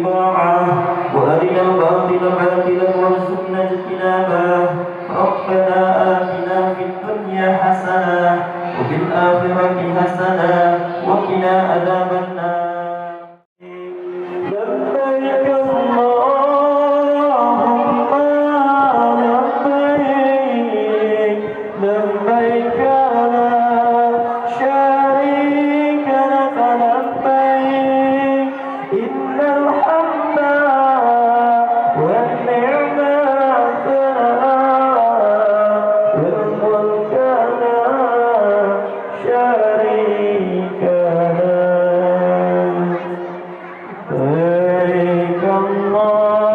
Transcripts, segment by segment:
بطاعة وأرنا الباطل باطلا وارزقنا اجتنابه ربنا آتنا في الدنيا حسنة وفي الآخرة حسنة وقنا عذاب النار لبيك اللهم لبيك لبيك لا شريك لك لبيك إن الحمد والنعمة والملك لا شريك لك لبيك اللهم لبيك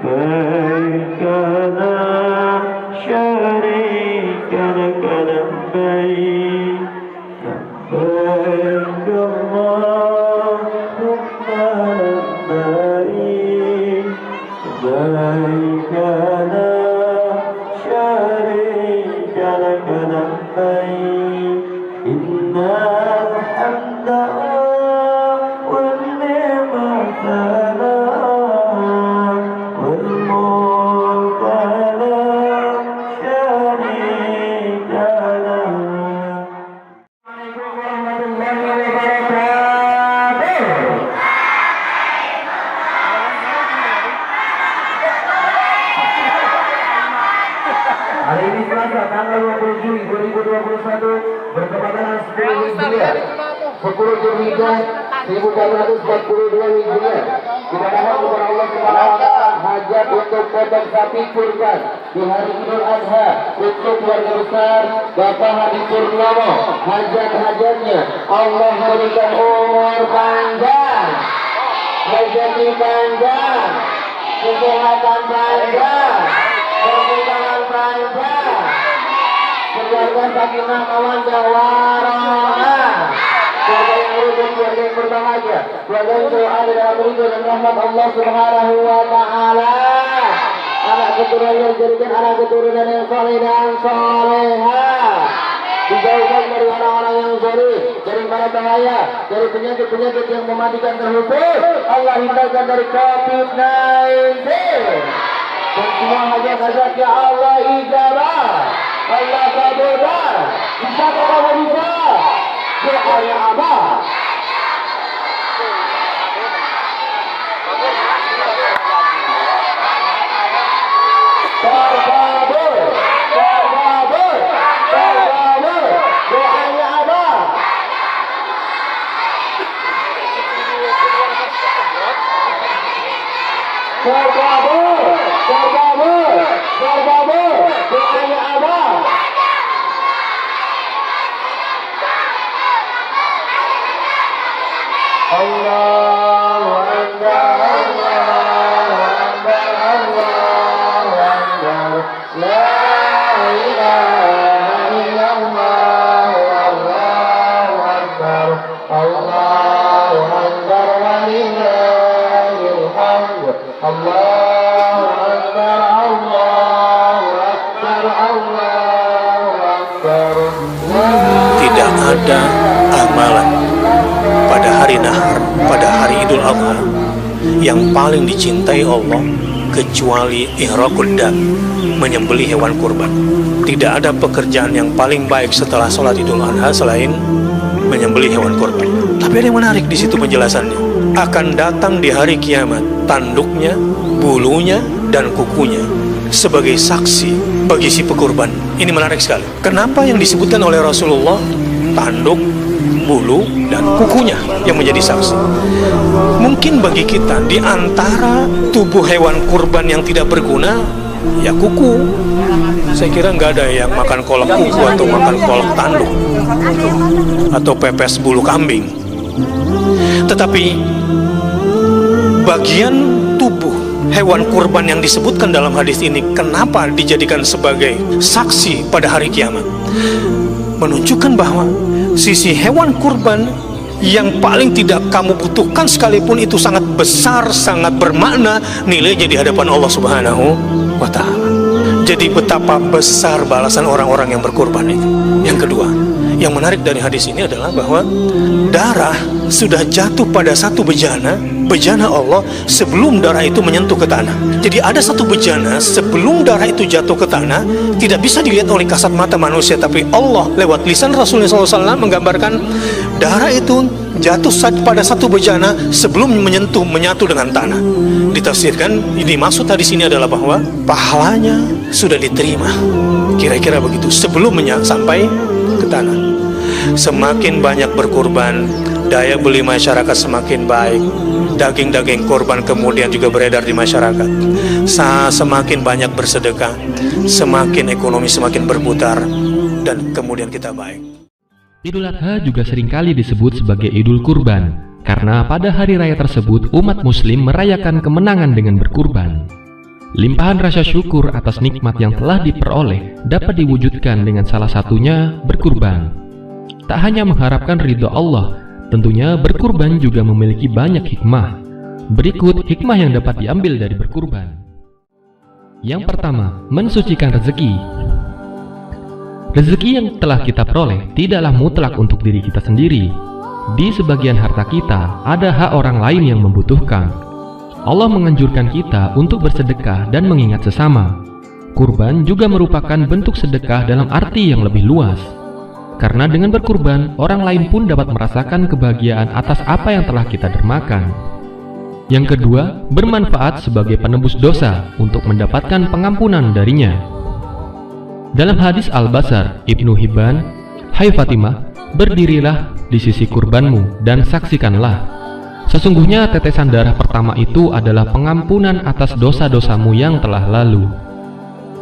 لبيك لا شريك لك لبيك لبيك اللهم لبيك لبيك لا شريك لك لبيك إن الحمد والنعمة والملك لا شريك له. Hari ini Selasa tanggal 20 Juli 2021 bertepatan 10 Hijriah 10 Zulhijjah 1442 Hijriah. Kita mohon kepada Allah Subhanahu wa taala hajat untuk potong sapi kurban di hari Idul Adha untuk keluarga besar Bapak Hadi Purnomo. Hajat-hajatnya Allah berikan umur panjang, rezeki panjang, kesehatan panjang, pernikahan panjang, keluarga sakinah mawaddah warahmah, keluarga yang rukun, keluarga yang berbahagia, keluarga yang selalu ada dalam ridho dan rahmat Allah Subhanahu wa taala. Anak keturunan yang dijadikan anak keturunan yang saleh dan salehah, dijauhkan dari orang-orang yang zalim, dari mara bahaya, dari penyakit-penyakit yang mematikan terhubung. Allah hindarkan dari COVID-19. Dan semua hajat-hajatnya Allah ijabah, Allah kabulkan. Bisa kamu bisa doanya Abah. Terkabul, terkabul, terkabul doanya Abah. Terkabul, terkabul, terkabul doanya Abah. Allahu Akbar, Allahu Akbar, Allahu Akbar. La ilaha illallah, Allahu Akbar, Allahu Akbar, walillahil hamd. Allahu Akbar, Allahu Akbar, Allahu Akbar. Tidak ada amalan pada hari nahar, pada hari Idul Adha yang paling dicintai Allah kecuali ihraqud dam, menyembelih hewan kurban. Tidak ada pekerjaan yang paling baik setelah sholat Idul Adha selain menyembelih hewan kurban. Tapi ada yang menarik di situ penjelasannya. Akan datang di hari kiamat tanduknya, bulunya, dan kukunya sebagai saksi bagi si pekurban. Ini menarik sekali. Kenapa yang disebutkan oleh Rasulullah tanduk, bulu, dan kukunya yang menjadi saksi? Mungkin bagi kita di antara tubuh hewan kurban yang tidak berguna, ya kuku. Saya kira nggak ada yang makan kolak kuku atau makan kolak tanduk atau pepes bulu kambing. Tetapi bagian tubuh hewan kurban yang disebutkan dalam hadis ini kenapa dijadikan sebagai saksi pada hari kiamat? Menunjukkan bahwa sisi hewan kurban yang paling tidak kamu butuhkan sekalipun itu sangat besar, sangat bermakna nilainya di hadapan Allah Subhanahu wa ta'ala. Jadi betapa besar balasan orang-orang yang berkurban itu. Yang kedua, yang menarik dari hadis ini adalah bahwa darah sudah jatuh pada satu bejana Allah sebelum darah itu menyentuh ke tanah. Jadi ada satu bejana sebelum darah itu jatuh ke tanah, tidak bisa dilihat oleh kasat mata manusia, tapi Allah lewat lisan Rasulullah SAW menggambarkan darah itu jatuh pada satu bejana sebelum menyatu dengan tanah. Ditafsirkan, dimaksud hadis ini adalah bahwa pahalanya sudah diterima, kira-kira begitu, sebelum sampai ke tanah. Semakin banyak berkurban, daya beli masyarakat semakin baik, daging-daging kurban kemudian juga beredar di masyarakat. Semakin banyak bersedekah, semakin ekonomi semakin berputar, dan kemudian kita baik. Idul Adha juga seringkali disebut sebagai Idul Kurban, karena pada hari raya tersebut umat muslim merayakan kemenangan dengan berkurban. Limpahan rasa syukur atas nikmat yang telah diperoleh dapat diwujudkan dengan salah satunya berkurban. Tak hanya mengharapkan ridho Allah, tentunya berkurban juga memiliki banyak hikmah. Berikut hikmah yang dapat diambil dari berkurban. Yang pertama, mensucikan rezeki. Rezeki yang telah kita peroleh tidaklah mutlak untuk diri kita sendiri. Di sebagian harta kita ada hak orang lain yang membutuhkan. Allah menganjurkan kita untuk bersedekah dan mengingat sesama. Kurban juga merupakan bentuk sedekah dalam arti yang lebih luas. Karena dengan berkurban, orang lain pun dapat merasakan kebahagiaan atas apa yang telah kita dermakan. Yang kedua, bermanfaat sebagai penebus dosa untuk mendapatkan pengampunan darinya. Dalam hadis Al-Basar, Ibnu Hibban, "Hai Fatimah, berdirilah di sisi kurbanmu dan saksikanlah. Sesungguhnya tetesan darah pertama itu adalah pengampunan atas dosa-dosamu yang telah lalu."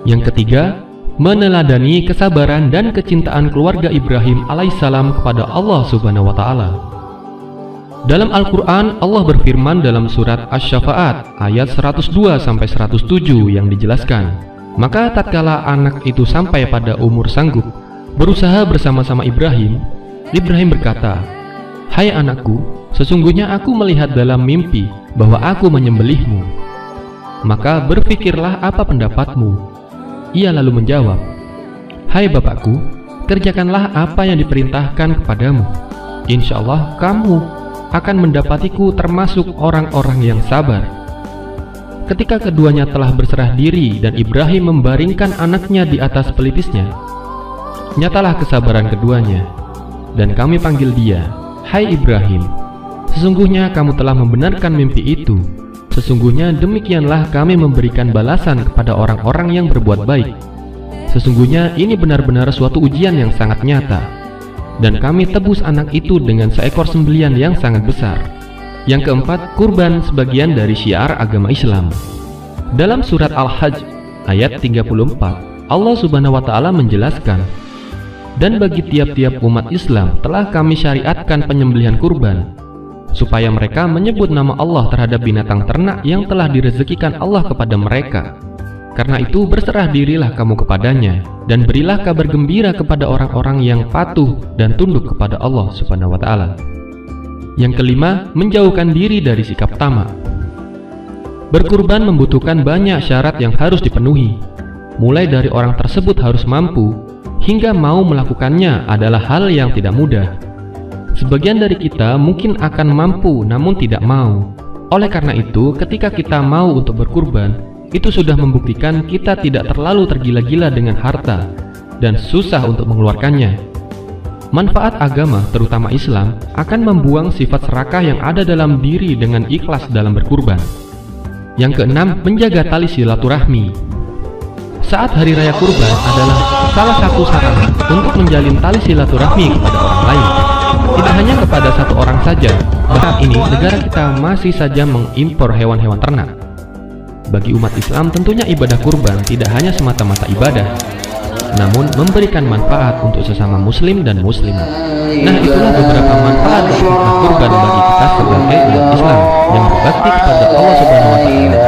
Yang ketiga, meneladani kesabaran dan kecintaan keluarga Ibrahim alaihissalam kepada Allah Subhanahu wa Ta'ala. Dalam Al-Quran, Allah berfirman dalam surat Asy-Syafa'at ayat 102-107 yang dijelaskan, "Maka tatkala anak itu sampai pada umur sanggup berusaha bersama-sama Ibrahim berkata, 'Hai anakku, sesungguhnya aku melihat dalam mimpi bahwa aku menyembelihmu. Maka berpikirlah apa pendapatmu?' Ia lalu menjawab, 'Hai bapakku, kerjakanlah apa yang diperintahkan kepadamu. Insya Allah kamu akan mendapatiku termasuk orang-orang yang sabar.' Ketika keduanya telah berserah diri dan Ibrahim membaringkan anaknya di atas pelipisnya, nyatalah kesabaran keduanya. Dan kami panggil dia, 'Hai Ibrahim, sesungguhnya kamu telah membenarkan mimpi itu. Sesungguhnya demikianlah kami memberikan balasan kepada orang-orang yang berbuat baik. Sesungguhnya ini benar-benar suatu ujian yang sangat nyata. Dan kami tebus anak itu dengan seekor sembelian yang sangat besar.' Yang keempat, kurban sebagian dari syiar agama Islam. Dalam surat Al-Hajj ayat 34, Allah Subhanahu wa Ta'ala menjelaskan, "Dan bagi tiap-tiap umat Islam telah kami syariatkan penyembelihan kurban, supaya mereka menyebut nama Allah terhadap binatang ternak yang telah direzekikan Allah kepada mereka. Karena itu berserah dirilah kamu kepadanya, dan berilah kabar gembira kepada orang-orang yang patuh dan tunduk kepada Allah Subhanahu wa Ta'ala." Yang kelima, menjauhkan diri dari sikap tamak. Berkurban membutuhkan banyak syarat yang harus dipenuhi. Mulai dari orang tersebut harus mampu, hingga mau melakukannya adalah hal yang tidak mudah. Sebagian dari kita mungkin akan mampu namun tidak mau. Oleh karena itu, ketika kita mau untuk berkurban, itu sudah membuktikan kita tidak terlalu tergila-gila dengan harta dan susah untuk mengeluarkannya. Manfaat agama, terutama Islam, akan membuang sifat serakah yang ada dalam diri dengan ikhlas dalam berkurban. Yang keenam, menjaga tali silaturahmi. Saat hari raya kurban adalah salah satu sarana untuk menjalin tali silaturahmi kepada orang lain. Tidak hanya kepada satu orang saja, bahkan ini negara kita masih saja mengimpor hewan-hewan ternak. Bagi umat Islam tentunya ibadah kurban tidak hanya semata-mata ibadah, namun memberikan manfaat untuk sesama muslim dan muslimah. Nah, itulah beberapa manfaat dari hikmah kurban bagi kita sebagai umat Islam yang berbakti kepada Allah Subhanahu wa Ta'ala.